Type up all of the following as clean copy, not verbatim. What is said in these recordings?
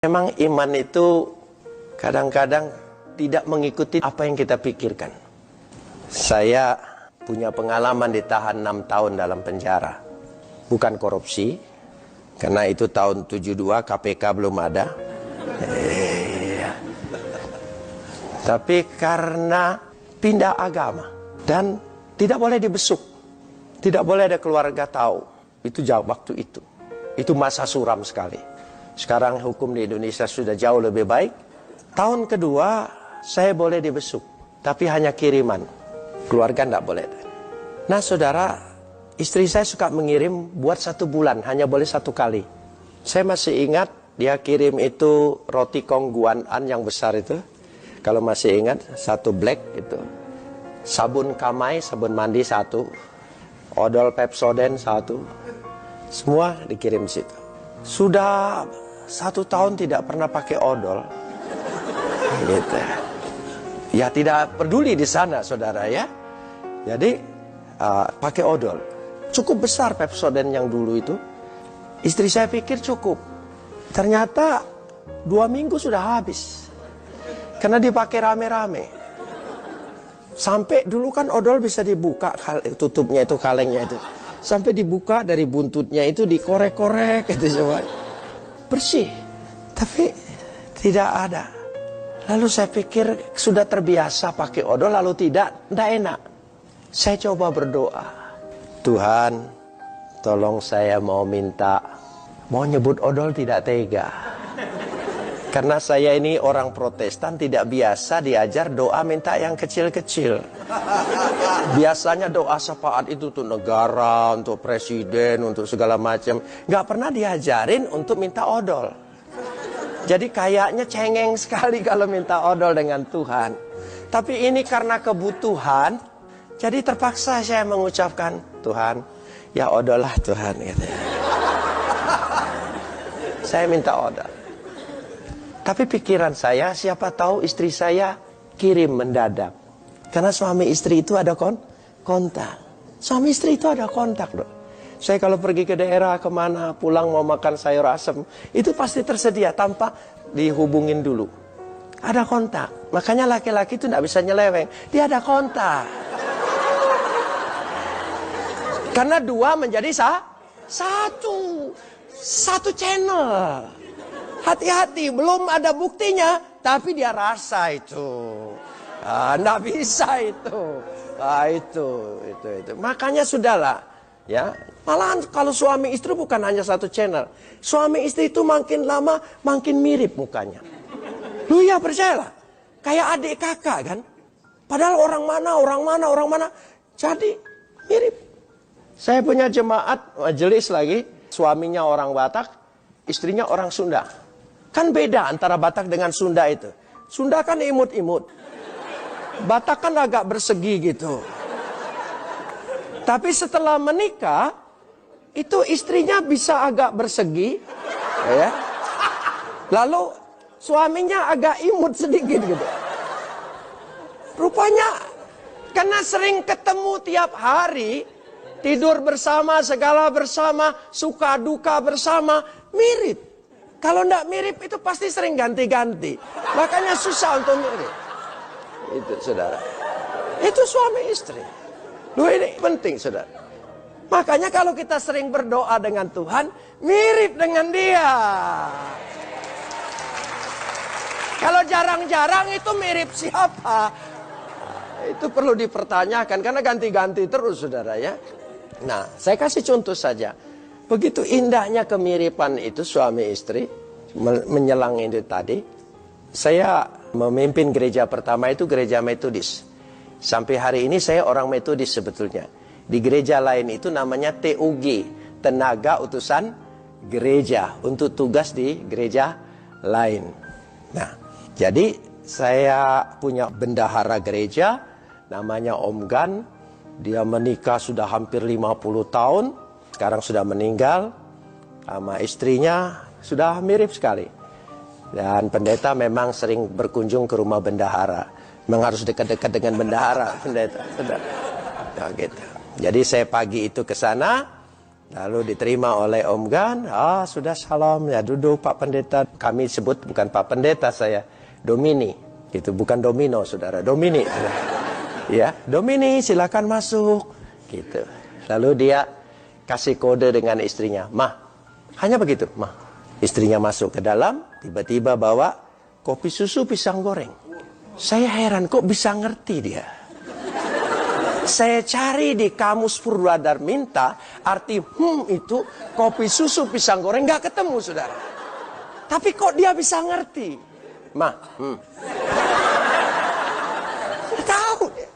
Memang iman itu kadang-kadang tidak mengikuti apa yang kita pikirkan. Saya punya pengalaman ditahan 6 tahun dalam penjara. Bukan korupsi, karena itu tahun 72 KPK belum ada. Tapi karena pindah agama dan tidak boleh dibesuk. Tidak boleh ada keluarga tahu. Itu jauh waktu itu. Itu masa suram sekali. Sekarang hukum di Indonesia sudah jauh lebih baik. Tahun kedua saya boleh dibesuk, tapi hanya kiriman. Keluarga tidak boleh. Nah saudara, istri saya suka mengirim buat 1 bulan, hanya boleh 1 kali. Saya masih ingat dia kirim itu roti kongguan yang besar itu. Kalau masih ingat, 1 black itu. Sabun Kamai, sabun mandi 1. Odol Pepsodent 1. Semua dikirim situ. Sudah 1 tahun tidak pernah pakai odol. Gitu. Ya tidak peduli di sana saudara ya. Jadi pakai odol. Cukup besar Pepsodent yang dulu itu. Istri saya pikir cukup. Ternyata 2 minggu sudah habis. Karena dipakai rame-rame. Sampai dulu kan odol bisa dibuka tutupnya itu, kalengnya itu. Sampai dibuka dari buntutnya itu dikorek-korek gitu coba. Bersih. Tapi tidak ada. Lalu saya pikir sudah terbiasa pakai odol lalu tidak enak. Saya coba berdoa. Tuhan, tolong saya mau nyebut odol tidak tega. Karena saya ini orang Protestan tidak biasa diajar doa minta yang kecil-kecil. Biasanya doa syafaat itu untuk negara, untuk presiden, untuk segala macam. Nggak pernah diajarin untuk minta odol. Jadi kayaknya cengeng sekali kalau minta odol dengan Tuhan. Tapi ini karena kebutuhan, jadi terpaksa saya mengucapkan, Tuhan, ya odol lah Tuhan. Gitu. Saya minta odol. Tapi pikiran saya, siapa tahu istri saya kirim mendadak. Karena suami istri itu ada kontak. Suami istri itu ada kontak loh. Saya kalau pergi ke daerah kemana, pulang mau makan sayur asem, itu pasti tersedia tanpa dihubungin dulu. Ada kontak. Makanya laki-laki itu tidak bisa nyeleweng. Dia ada kontak. Karena 2 menjadi satu channel. Hati-hati, belum ada buktinya, tapi dia rasa itu. Nggak bisa itu. Itu. Makanya sudahlah, ya. Malahan kalau suami istri bukan hanya 1 channel. Suami istri itu makin lama makin mirip mukanya. Lu ya percayalah, kayak adik kakak kan. Padahal orang mana. Jadi mirip. Saya punya jemaat majelis lagi, suaminya orang Batak, istrinya orang Sunda. Kan beda antara Batak dengan Sunda itu. Sunda kan imut-imut. Batak kan agak bersegi gitu. Tapi setelah menikah, itu istrinya bisa agak bersegi. Ya. Lalu suaminya agak imut sedikit gitu. Rupanya, karena sering ketemu tiap hari, tidur bersama, segala bersama, suka duka bersama, mirip. Kalau tidak mirip itu pasti sering ganti-ganti. Makanya susah untuk mirip. Itu saudara. Itu suami istri. Loh ini penting saudara. Makanya kalau kita sering berdoa dengan Tuhan, mirip dengan dia. Kalau jarang-jarang itu mirip siapa? Itu perlu dipertanyakan karena ganti-ganti terus saudara ya. Nah saya kasih contoh saja. Begitu indahnya kemiripan itu suami istri menyelang itu tadi. Saya memimpin gereja pertama itu gereja Metodis. Sampai hari ini saya orang Metodis sebetulnya. Di gereja lain itu namanya TUG, Tenaga Utusan Gereja, untuk tugas di gereja lain. Nah, jadi saya punya bendahara gereja namanya Om Gan. Dia menikah sudah hampir 50 tahun. Sekarang sudah meninggal, sama istrinya sudah mirip sekali. Dan pendeta memang sering berkunjung ke rumah bendahara. Memang harus dekat-dekat dengan bendahara, pendeta. Nah, gitu. Jadi saya pagi itu ke sana, Lalu diterima oleh Om Gan. Sudah salam, ya duduk Pak Pendeta. Kami sebut bukan Pak Pendeta saya, Domini. Itu bukan domino, saudara, Domini. Ya, Domini silakan masuk. Gitu. Lalu dia kasih kode dengan istrinya. Mah, hanya begitu, Mah. Istrinya masuk ke dalam, tiba-tiba bawa kopi susu pisang goreng. Saya heran kok bisa ngerti dia. Saya cari di kamus Purwadarminta, arti itu kopi susu pisang goreng, nggak ketemu, saudara. Tapi kok dia bisa ngerti? Mah, tahu dia.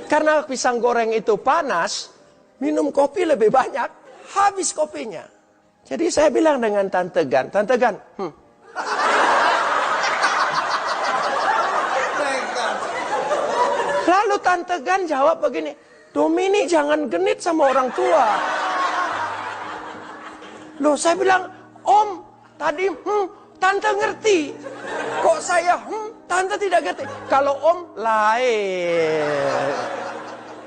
Karena pisang goreng itu panas, minum kopi lebih banyak, habis kopinya. Jadi saya bilang dengan Tante Gan, Lalu Tante Gan jawab begini, Domini jangan genit sama orang tua. Loh, saya bilang, Om, tadi Tante ngerti. Kok saya Tante tidak ngerti. Kalau Om lain.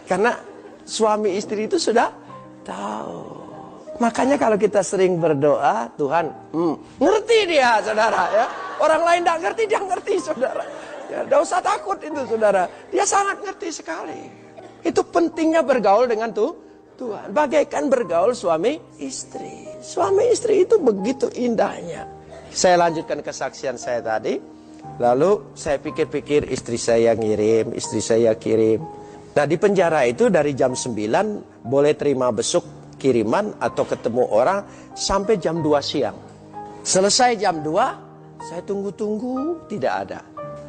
Karena suami istri itu sudah tahu. Makanya kalau kita sering berdoa, Tuhan ngerti dia, saudara, ya. Orang lain tidak ngerti, dia ngerti, saudara. Ya, tidak usah takut itu, saudara. Dia sangat ngerti sekali. Itu pentingnya bergaul dengan Tuhan. Bagaikan bergaul suami istri. Suami istri itu begitu indahnya. Saya lanjutkan kesaksian saya tadi. Lalu saya pikir-pikir, istri saya ngirim, istri saya kirim. Nah, di penjara itu dari jam 9 boleh terima besuk kiriman atau ketemu orang sampai jam 2 siang. Selesai jam 2, saya tunggu-tunggu, tidak ada.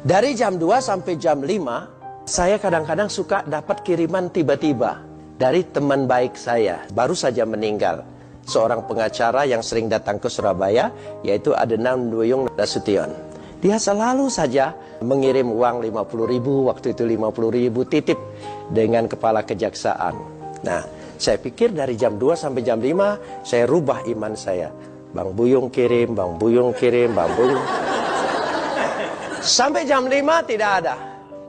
Dari jam 2 sampai jam 5, saya kadang-kadang suka dapat kiriman tiba-tiba dari teman baik saya, baru saja meninggal. Seorang pengacara yang sering datang ke Surabaya, yaitu Adenan Duyung Nasution. Dia selalu saja mengirim uang 50.000, waktu itu 50.000 titip dengan kepala kejaksaan. Nah, saya pikir dari jam 2 sampai jam 5, saya rubah iman saya. Bang Buyung kirim, Bang Buyung kirim, Bang Buyung. Sampai jam 5 tidak ada.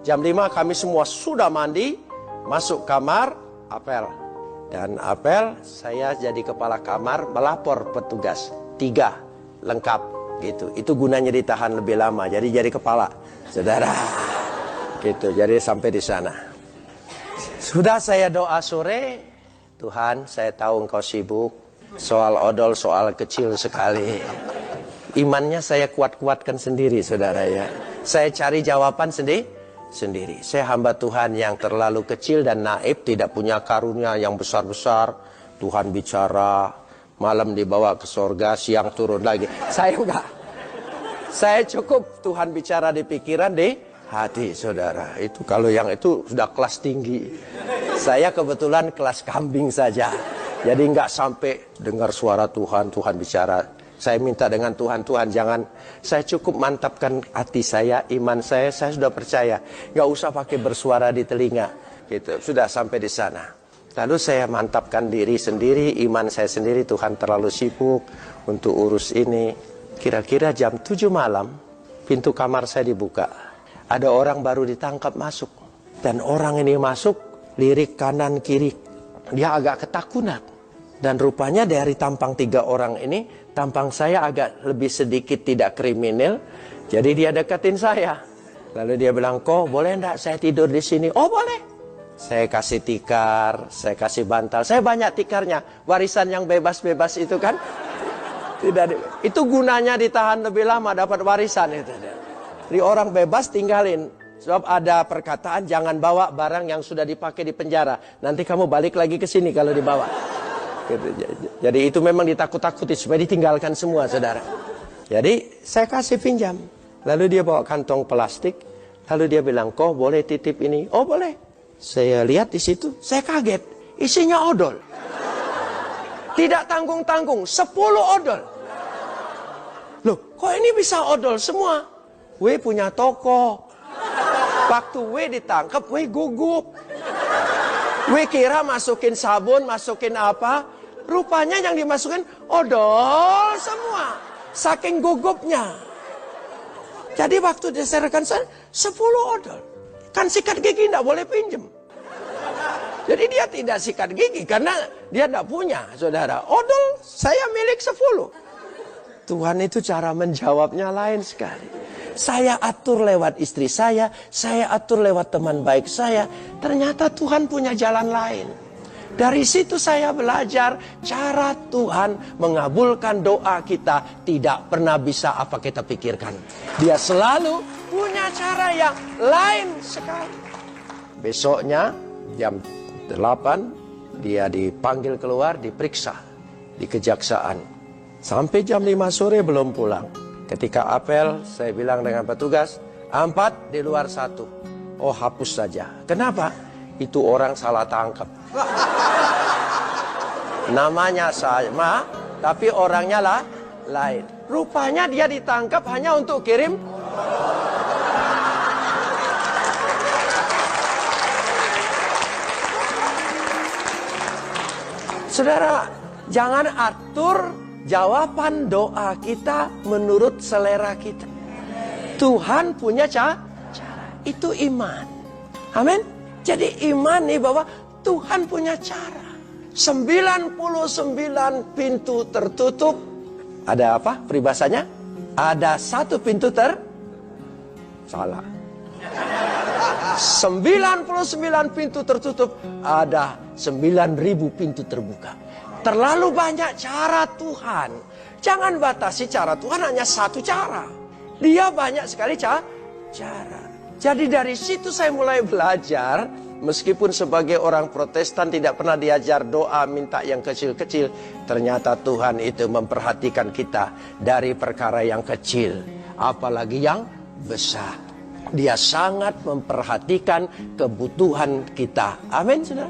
Jam 5 kami semua sudah mandi, masuk kamar, apel. Dan apel, saya jadi kepala kamar melapor petugas. 3, lengkap gitu. Itu gunanya ditahan lebih lama, jadi kepala, saudara. Gitu, jadi sampai di sana. Sudah saya doa sore, Tuhan, saya tahu Engkau sibuk. Soal odol, soal kecil sekali. Imannya saya kuat-kuatkan sendiri, saudara, ya. Saya cari jawaban sendiri. Saya hamba Tuhan yang terlalu kecil dan naif, tidak punya karunia yang besar-besar. Tuhan bicara, malam dibawa ke sorga, siang turun lagi. Saya enggak. Saya cukup Tuhan bicara di pikiran, di hati, saudara. Itu kalau yang itu sudah kelas tinggi. Saya kebetulan kelas kambing saja. Jadi enggak sampai dengar suara Tuhan, Tuhan bicara. Saya minta dengan Tuhan, jangan, saya cukup mantapkan hati saya, iman saya sudah percaya. Nggak usah pakai bersuara di telinga. Gitu, sudah sampai di sana. Lalu saya mantapkan diri sendiri, iman saya sendiri, Tuhan terlalu sibuk untuk urus ini. Kira-kira jam 7 malam, pintu kamar saya dibuka. Ada orang baru ditangkap masuk. Dan orang ini masuk, lirik kanan kiri. Dia agak ketakutan. Dan rupanya dari tampang 3 orang ini, tampang saya agak lebih sedikit tidak kriminal. Jadi dia deketin saya. Lalu dia bilang, kok boleh enggak saya tidur di sini? Oh boleh. Saya kasih tikar, saya kasih bantal. Saya banyak tikarnya. Warisan yang bebas-bebas itu kan. Tidak, itu gunanya ditahan lebih lama, dapat warisan itu. Jadi orang bebas tinggalin. Sebab ada perkataan, jangan bawa barang yang sudah dipakai di penjara. Nanti kamu balik lagi ke sini kalau dibawa. Jadi itu memang ditakut-takuti supaya ditinggalkan semua, saudara. Jadi saya kasih pinjam. Lalu dia bawa kantong plastik. Lalu dia bilang, kok boleh titip ini? Oh boleh. Saya lihat di situ, saya kaget. Isinya odol. Tidak tanggung-tanggung, 10 odol. Loh, kok ini bisa odol semua? W punya toko. Waktu W ditangkap, W gugup. W kira masukin sabun, masukin apa? Rupanya yang dimasukin odol semua. Saking gugupnya. Jadi waktu diserahkan saya 10 odol. Kan sikat gigi tidak boleh pinjem. Jadi dia tidak sikat gigi karena dia tidak punya, saudara. Odol saya milik 10. Tuhan itu cara menjawabnya lain sekali. Saya atur lewat istri saya atur lewat teman baik saya. Ternyata Tuhan punya jalan lain. Dari situ saya belajar cara Tuhan mengabulkan doa kita tidak pernah bisa apa kita pikirkan. Dia selalu punya cara yang lain sekali. Besoknya jam 8 dia dipanggil keluar, diperiksa di kejaksaan. Sampai jam 5 sore belum pulang. Ketika apel saya bilang dengan petugas, 4 di luar 1. Oh, hapus saja. Kenapa? Itu orang salah tangkap. Namanya sama, tapi orangnya lah lain. Rupanya dia ditangkap hanya untuk kirim. Saudara, jangan atur jawaban doa kita menurut selera kita. Tuhan punya cara. Itu iman. Amin. Jadi iman nih bahwa Tuhan punya cara. 99 pintu tertutup. Ada apa peribahasanya? Ada 1 pintu salah. 99 pintu tertutup. Ada 9.000 pintu terbuka. Terlalu banyak cara Tuhan. Jangan batasi cara Tuhan hanya 1 cara. Dia banyak sekali cara. Jadi dari situ saya mulai belajar. Meskipun sebagai orang Protestan tidak pernah diajar doa minta yang kecil-kecil. Ternyata Tuhan itu memperhatikan kita dari perkara yang kecil. Apalagi yang besar. Dia sangat memperhatikan kebutuhan kita. Amin, saudara.